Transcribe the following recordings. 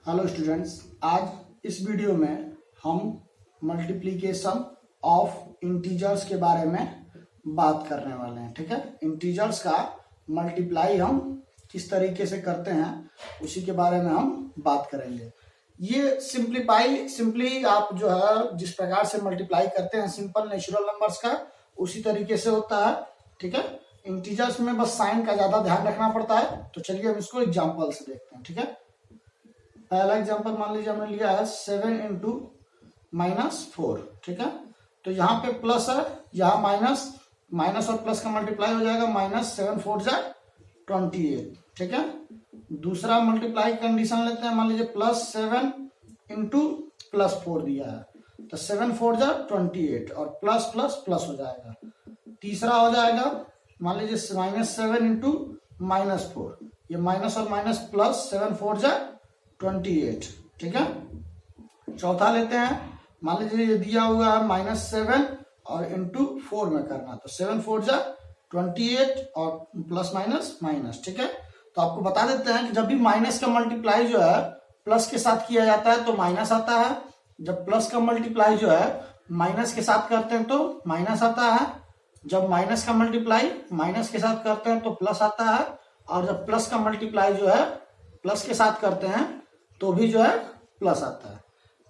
Hello students, आज इस video में हम मल्टीप्लिकेशन ऑफ इंटीजर्स के बारे में बात करने वाले हैं। ठीक है, इंटीजर्स का मल्टीप्लाई हम किस तरीके से करते हैं उसी के बारे में हम बात करेंगे। ये सिंपली आप जो है जिस प्रकार से मल्टीप्लाई करते हैं सिंपल नेचुरल नंबर्स का उसी तरीके से होता है। ठीक है, इंटीजर्स में बस साइन का ज्यादा ध्यान रखना पड़ता है। तो चलिए हम इसको एग्जाम्पल से देखते हैं। ठीक है, पहला एग्जांपल मान लीजिए हमने लिया है 7 इंटू -4। ठीक है, तो यहाँ पे प्लस है, यहाँ माइनस और प्लस का मल्टीप्लाई हो जाएगा। -7 4 जा 28। ठीक है, दूसरा मल्टीप्लाई कंडीशन लेते हैं। मान लीजिए +7 इंटू +4 दिया है तो 7 4 जा 28 और प्लस प्लस प्लस हो जाएगा। तीसरा हो जाएगा मान लीजिए -7 इंटू -4, ये माइनस और माइनस प्लस 7 4 जा 28। ठीक है, चौथा लेते हैं। मान लीजिए ये दिया हुआ है -7 और इंटू 4 में करना, तो 7 4 जा 28 और प्लस माइनस माइनस। ठीक है, तो आपको बता देते हैं कि जब भी माइनस का मल्टीप्लाई जो है प्लस के साथ किया जाता है तो माइनस आता है। जब प्लस का मल्टीप्लाई जो है माइनस के साथ करते हैं तो माइनस आता है। जब माइनस का मल्टीप्लाई माइनस के साथ करते हैं तो प्लस आता है। और जब प्लस का मल्टीप्लाई जो है प्लस के साथ करते हैं तो भी जो है प्लस आता है।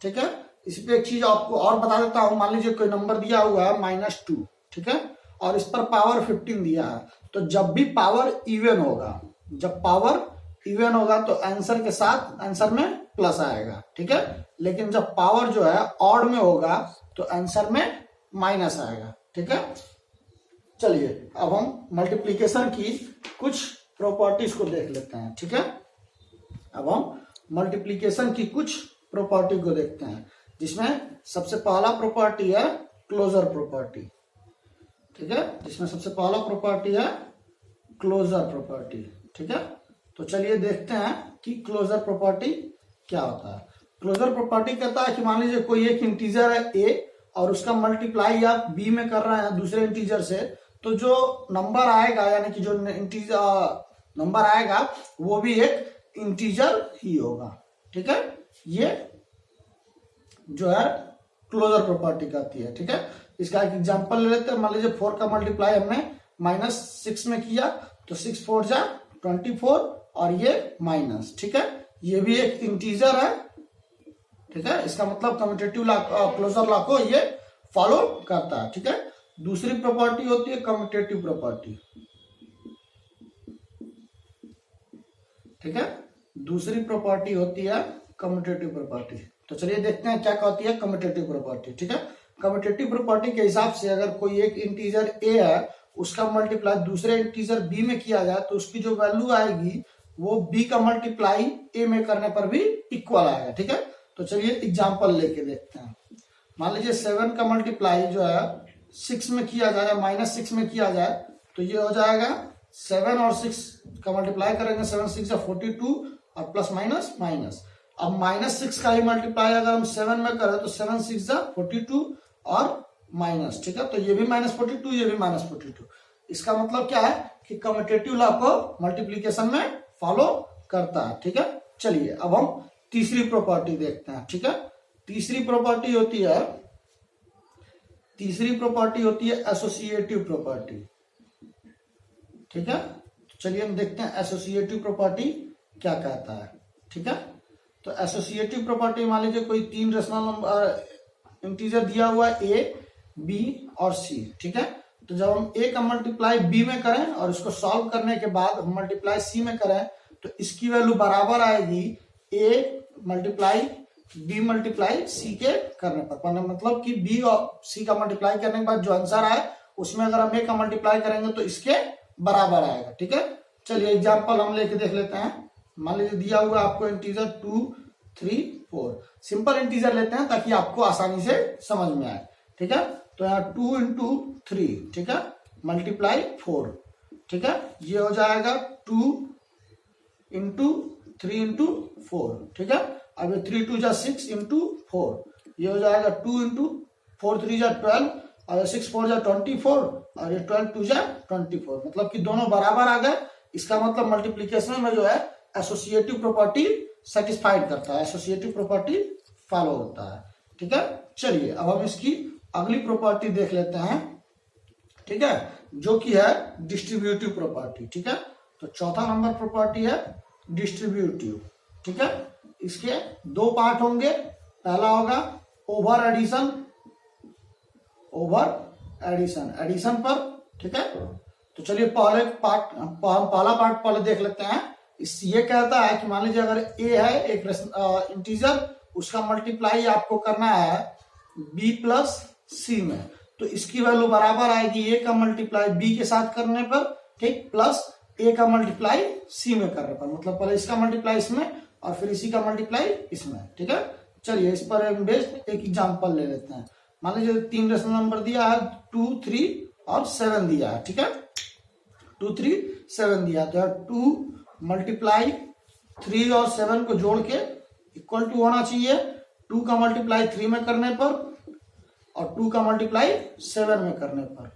ठीक है, इस पे एक चीज आपको और बता देता हूं। मान लीजिए कोई नंबर दिया हुआ है -2। ठीक है, और इस पर पावर 15 दिया है, तो जब भी पावर इवन होगा, जब पावर इवन होगा तो आंसर के साथ आंसर में प्लस आएगा। ठीक है, लेकिन जब पावर जो है ऑड में होगा तो आंसर में माइनस आएगा। ठीक है, चलिए अब हम मल्टीप्लीकेशन की कुछ प्रॉपर्टीज को देख लेते हैं। ठीक है, अब हम मल्टीप्लिकेशन की कुछ प्रॉपर्टी को देखते हैं, जिसमें सबसे पहला प्रॉपर्टी है क्लोजर प्रॉपर्टी। ठीक है, जिसमें सबसे पहला प्रॉपर्टी है क्लोजर प्रॉपर्टी। ठीक है, तो चलिए देखते हैं कि क्लोजर प्रॉपर्टी क्या होता है। क्लोजर प्रॉपर्टी कहता है कि मान लीजिए कोई एक इंटीजर है a और उसका मल्टीप्लाई आप b में कर रहे हैं दूसरे इंटीजर से, तो जो नंबर आएगा यानी कि जो इंटीजर नंबर आएगा वो भी एक इंटीजर ही होगा। ठीक है, ये जो है क्लोजर प्रॉपर्टी कहती है। ठीक है, इसका एक एग्जांपल ले लेते हैं। मान लीजिए 4 का मल्टीप्लाई हमने -6 में किया तो 6 4 जा 24 और ये माइनस। ठीक है, ये भी एक इंटीजर है। ठीक है, इसका मतलब कम्यूटेटिव लॉ, क्लोजर लॉ को ये फॉलो करता है। ठीक है, दूसरी प्रॉपर्टी होती है कम्यूटेटिव प्रॉपर्टी। ठीक है, दूसरी प्रॉपर्टी होती है कम्यूटेटिव प्रॉपर्टी। तो चलिए देखते हैं क्या कहती है कम्यूटेटिव प्रॉपर्टी। ठीक है, कम्यूटेटिव प्रॉपर्टी के हिसाब से अगर कोई एक इंटीजर a है उसका मल्टीप्लाई दूसरे इंटीजर b में किया जाए तो उसकी जो वैल्यू आएगी वो b का मल्टीप्लाई a में करने पर भी इक्वल आएगा। ठीक है, तो चलिए एग्जांपल लेके देखते हैं। मान लीजिए 7 का मल्टीप्लाई जो है 6 में किया जाए, -6 में किया जाए तो ये हो जाएगा 7 और 6 का मल्टीप्लाई करेंगे, 7 6 या 42 और प्लस माइनस माइनस। अब -6 का ही मल्टीप्लाई अगर हम 7 में करें तो 7 6 जा 42 और माइनस। ठीक है, तो ये भी -42, ये भी -42। इसका मतलब क्या है कि कम्यूटेटिव लॉ को मल्टीप्लीकेशन में फॉलो करता है। ठीक है, चलिए अब हम तीसरी प्रॉपर्टी देखते हैं। ठीक है, तीसरी प्रॉपर्टी होती है एसोसिएटिव प्रॉपर्टी। ठीक है, चलिए हम देखते हैं एसोसिएटिव प्रॉपर्टी क्या कहता है। ठीक है, तो एसोसिएटिव प्रॉपर्टी मान लीजिए कोई 3 रेशनल नंबर इंटीजर दिया हुआ है a, b और c। ठीक है, तो जब हम a का मल्टीप्लाई b में करें और इसको सॉल्व करने के बाद हम मल्टीप्लाई c में करें तो इसकी वैल्यू बराबर आएगी a multiply b multiply c के करने पर। मतलब कि b और c का मल्टीप्लाई करने के बाद जो आंसर आए उसमें अगर हम a का मल्टीप्लाई करेंगे तो इसके बराबर आएगा। ठीक है, चलिए एग्जांपल हम लेके देख लेते हैं। मान लीजिए दिया हुआ आपको इंटीजर 2 3 4, सिंपल इंटीजर लेते हैं ताकि आपको आसानी से समझ में आए। ठीक है, तो यहाँ 2 इंटू 3, ठीक है, मल्टीप्लाई 4। ठीक है, ये हो जाएगा 2 इंटू 3 इंटू 4। ठीक है, अब ये 3 2 जा 6 इंटू 4, ये हो जाएगा 2 इंटू 4 3 जा 12 और 6 4 जा 24 और ये 12 2 जा 24। मतलब कि दोनों बराबर आ गए। इसका मतलब मल्टीप्लीकेशन में जो है एसोसिएटिव प्रॉपर्टी सेटिस्फाइड करता है, एसोसिएटिव प्रॉपर्टी फॉलो होता है। ठीक है, चलिए अब हम इसकी अगली प्रॉपर्टी देख लेते हैं। ठीक है, जो कि है डिस्ट्रीब्यूटिव प्रॉपर्टी। ठीक है, तो चौथा नंबर प्रॉपर्टी है डिस्ट्रीब्यूटिव। ठीक है, इसके दो पार्ट होंगे। पहला होगा ओवर एडिशन, एडिशन पर। ठीक है, तो चलिए पहला पार्ट पहले देख लेते हैं। ये कहता है कि मान लीजिए अगर ए है एक इंटीजर, उसका मल्टीप्लाई आपको करना है बी प्लस सी में, तो इसकी वैल्यू बराबर आएगी ए का मल्टीप्लाई बी के साथ करने पर, ठीक, प्लस ए का मल्टीप्लाई सी में करने पर। मतलब पहले इसका मल्टीप्लाई इसमें और फिर इसी का मल्टीप्लाई इसमें। ठीक है, चलिए इस पर बेस्ड एक एग्जांपल ले लेते हैं। मान लीजिए 3 रेशनल नंबर दिया है, 2, 3 और 7 दिया है। ठीक है, 2, 3, 7 दिया है, तो 2 मल्टीप्लाई 3 और 7 को जोड़ के इक्वल टू होना चाहिए 2 का मल्टीप्लाई 3 में करने पर और 2 का मल्टीप्लाई 7 में करने पर।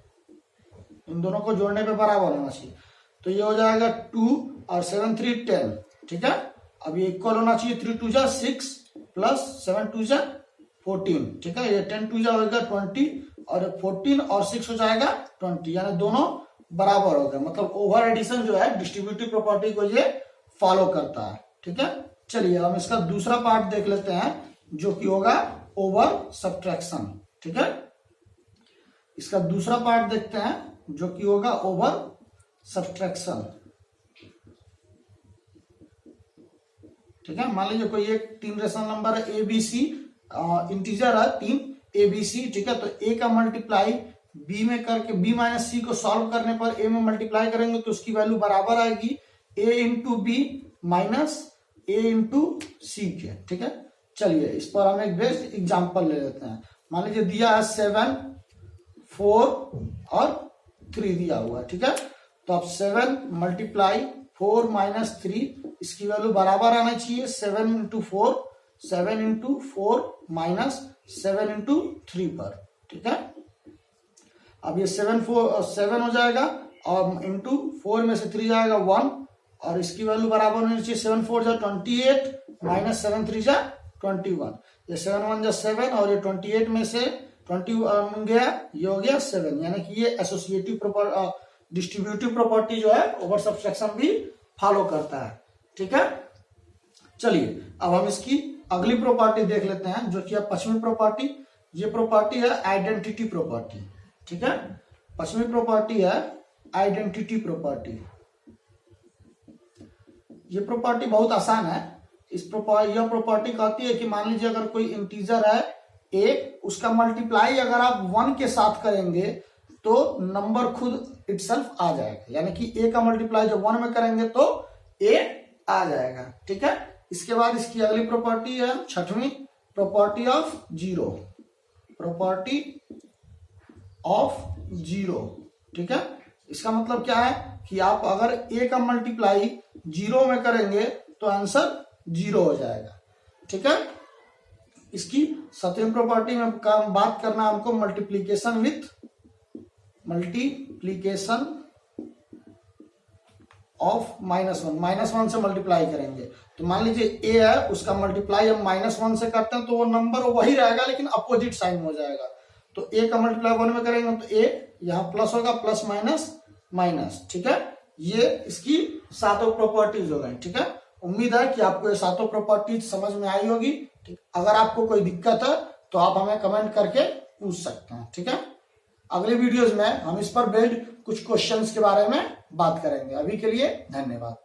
इन दोनों को जोड़ने पे बराबर होना चाहिए, तो ये हो जाएगा 2 और 7, 3, 10। ठीक है, अब ये इक्वल होना चाहिए 3 2 जा 6 प्लस 7 2 जा 14। ठीक है, ये 10 2 जा होगा 20 और 14 और 6 हो जाएगा 20, यानी दोनों बराबर हो गए। मतलब ओवर एडिशन जो है डिस्ट्रीब्यूटिव प्रॉपर्टी को ये फॉलो करता है। ठीक है, चलिए हम इसका दूसरा पार्ट देख लेते हैं, जो कि होगा ओवर सब्ट्रैक्शन। ठीक है, इसका दूसरा पार्ट देखते हैं, जो कि होगा ओवर सब्ट्रैक्शन। ठीक है, मान लीजिए कोई एक 3 रेशनल नंबर है ए बी सी, इंटीजर है 3 ए बी सी। ठीक है, तो ए का मल्टीप्लाई बी में करके बी माइनस सी को सॉल्व करने पर ए में मल्टीप्लाई करेंगे तो उसकी वैल्यू बराबर आएगी ए इंटू बी माइनस ए इंटू सी के। ठीक है, चलिए इस पर हम एक बेस्ट एग्जांपल ले लेते हैं। मान लीजिए दिया है 7, 4 और 3 दिया हुआ है। ठीक है, तो अब 7 मल्टीप्लाई 4 माइनस 3, इसकी वैल्यू बराबर आना चाहिए 7 इंटू 4, 7 इंटू 4 माइनस 7 इंटू 3 पर। ठीक है, अब ये 7 हो जाएगा और इंटू 4 में से 3 जाएगा 1 और इसकी वैल्यू बराबर होनी चाहिए 7 4 जा 28 माइनस 7 3 जा 21। ये 7 1 जा 7 और ये 28 में से 20 गया, ये हो गया 7, यानी कि ये एसोसिएटिव डिस्ट्रीब्यूटिव प्रॉपर्टी जो है ओवर सब्ट्रैक्शन भी फॉलो करता है। ठीक है, चलिए अब हम इसकी अगली प्रॉपर्टी देख लेते हैं, जो कि है पश्चिमी प्रॉपर्टी। ये प्रॉपर्टी है आइडेंटिटी प्रॉपर्टी। ठीक है, पश्चिमी प्रॉपर्टी है आइडेंटिटी प्रॉपर्टी। ये प्रॉपर्टी बहुत आसान है। यह प्रॉपर्टी कहती है कि मान लीजिए अगर कोई इंटीजर है एक, उसका मल्टीप्लाई अगर आप 1 के साथ करेंगे तो नंबर खुद इटसेल्फ आ जाएगा, यानी कि ए का मल्टीप्लाई जब 1 में करेंगे तो ए आ जाएगा। ठीक है, इसके बाद इसकी अगली प्रॉपर्टी है छठवीं, property of zero. Property of zero. ठीक है, इसका मतलब क्या है कि आप अगर ए का मल्टीप्लाई 0 में करेंगे तो आंसर 0 हो जाएगा। ठीक है, इसकी 7वीं प्रॉपर्टी में बात करना हमको मल्टीप्लीकेशन विथ मल्टीप्लीकेशन ऑफ -1 से मल्टीप्लाई करेंगे। तो मान लीजिए ए है, उसका मल्टीप्लाई हम -1 से करते हैं तो वो नंबर वही रहेगा लेकिन अपोजिट साइन हो जाएगा। तो ए का मल्टीप्लाई 1 में करेंगे तो ए यहाँ प्लस होगा, प्लस माइनस माइनस। ठीक है, ये इसकी 7 प्रॉपर्टीज हो गई। ठीक है, उम्मीद है कि आपको ये 7 प्रॉपर्टीज समझ में आई होगी। ठीक, अगर आपको कोई दिक्कत है तो आप हमें कमेंट करके पूछ सकते हैं। ठीक है, अगले वीडियोज में हम इस पर बेस्ड कुछ क्वेश्चंस के बारे में बात करेंगे। अभी के लिए धन्यवाद।